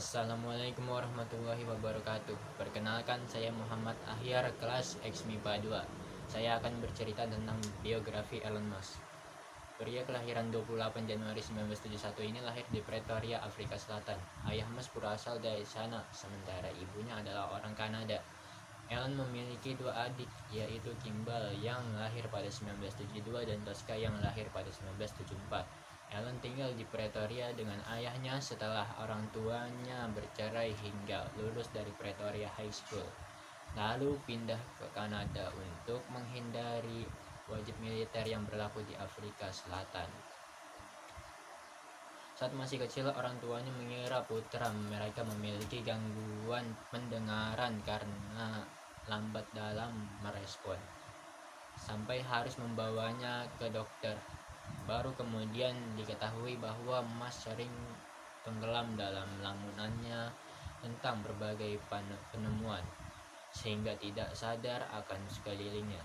Assalamualaikum warahmatullahi wabarakatuh. Perkenalkan, saya Muhammad Ahyar, kelas X MIPA 2. Saya akan bercerita tentang biografi Elon Musk. Pria kelahiran 28 Januari 1971 ini lahir di Pretoria, Afrika Selatan. Ayah Musk berasal dari sana, sementara ibunya adalah orang Kanada. Elon memiliki dua adik, yaitu Kimball yang lahir pada 1972 dan Tosca yang lahir pada 1974. Elon tinggal di Pretoria dengan ayahnya setelah orang tuanya bercerai hingga lulus dari Pretoria High School. Lalu pindah ke Kanada untuk menghindari wajib militer yang berlaku di Afrika Selatan. Saat masih kecil, orang tuanya mengira putra mereka memiliki gangguan pendengaran karena lambat dalam merespon, sampai harus membawanya ke dokter. Baru kemudian diketahui bahwa Mas sering tenggelam dalam lamunannya tentang berbagai penemuan, sehingga tidak sadar akan sekelilingnya.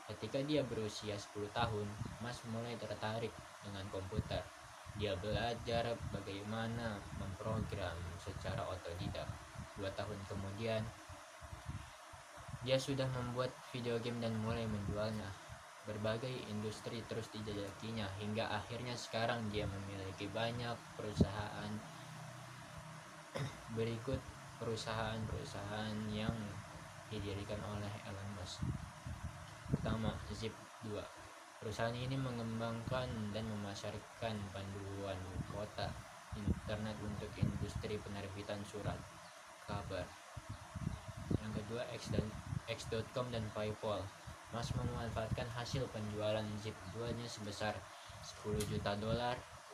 Ketika dia berusia 10 tahun, Mas mulai tertarik dengan komputer. Dia belajar bagaimana memprogram secara otodidak. 2 tahun kemudian, dia sudah membuat video game dan mulai menjualnya. Berbagai industri terus dijajakinya hingga akhirnya sekarang dia memiliki banyak perusahaan. Berikut perusahaan-perusahaan yang didirikan oleh Elon Musk. Pertama, Zip2. Perusahaan ini mengembangkan dan memasarkan panduan kota internet untuk industri penerbitan surat kabar. Yang kedua, X.com dan PayPal. Musk memanfaatkan hasil penjualan Zip2-nya sebesar $10 juta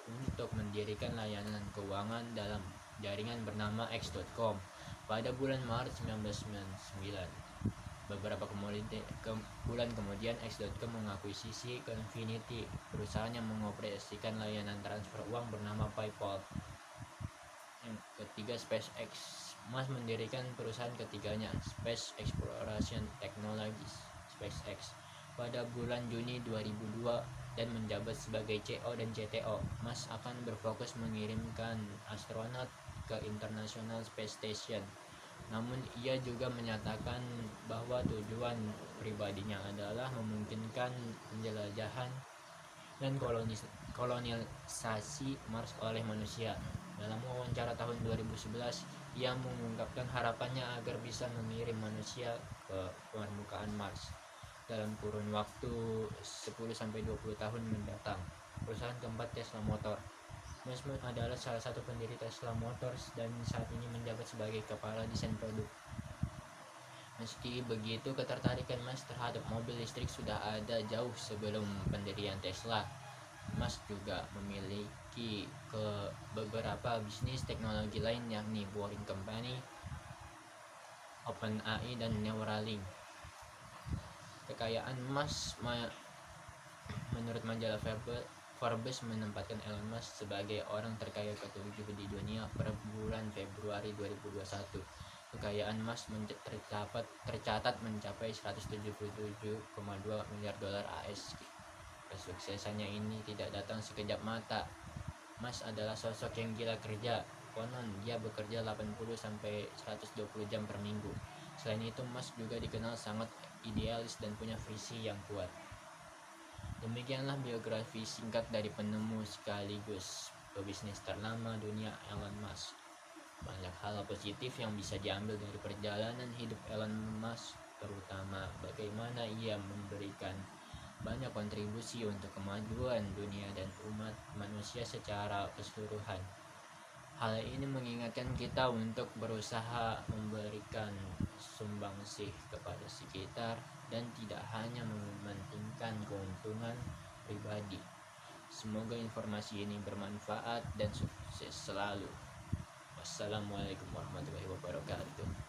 untuk mendirikan layanan keuangan dalam jaringan bernama X.com pada bulan Maret 1999. Beberapa bulan kemudian, X.com mengakuisisi Confinity, perusahaan yang mengoperasikan layanan transfer uang bernama PayPal. Yang ketiga, SpaceX. Musk mendirikan perusahaan ketiganya, Space Exploration Technologies (SpaceX), pada bulan Juni 2002 dan menjabat sebagai CEO dan CTO. Musk akan berfokus mengirimkan astronot ke International Space Station. Namun ia juga menyatakan bahwa tujuan pribadinya adalah memungkinkan penjelajahan dan kolonisasi Mars oleh manusia. Dalam wawancara tahun 2011, ia mengungkapkan harapannya agar bisa mengirim manusia ke permukaan Mars dalam kurun waktu 10-20 tahun mendatang. Perusahaan keempat, Tesla Motor. Musk adalah salah satu pendiri Tesla Motors dan saat ini menjabat sebagai kepala desain produk. Meski begitu, ketertarikan Musk terhadap mobil listrik sudah ada jauh sebelum pendirian Tesla. Musk juga memiliki beberapa bisnis teknologi lain, yakni Boring Company, OpenAI, dan Neuralink. Kekayaan Musk menurut majalah Forbes menempatkan Elon Musk sebagai orang terkaya ke-7 di dunia per bulan Februari 2021. Kekayaan Musk tercatat mencapai 177,2 miliar dolar AS. Kesuksesannya ini tidak datang sekejap mata. Musk adalah sosok yang gila kerja. Konon dia bekerja 80-120 jam per minggu. Selain itu, Musk juga dikenal sangat idealis dan punya visi yang kuat. Demikianlah biografi singkat dari penemu sekaligus pebisnis ternama dunia, Elon Musk. Banyak hal positif yang bisa diambil dari perjalanan hidup Elon Musk, terutama bagaimana ia memberikan banyak kontribusi untuk kemajuan dunia dan umat manusia secara keseluruhan. Hal ini mengingatkan kita untuk berusaha memberikan sumbangsih kepada sekitar dan tidak hanya mementingkan keuntungan pribadi. Semoga informasi ini bermanfaat dan sukses selalu. Wassalamualaikum warahmatullahi wabarakatuh.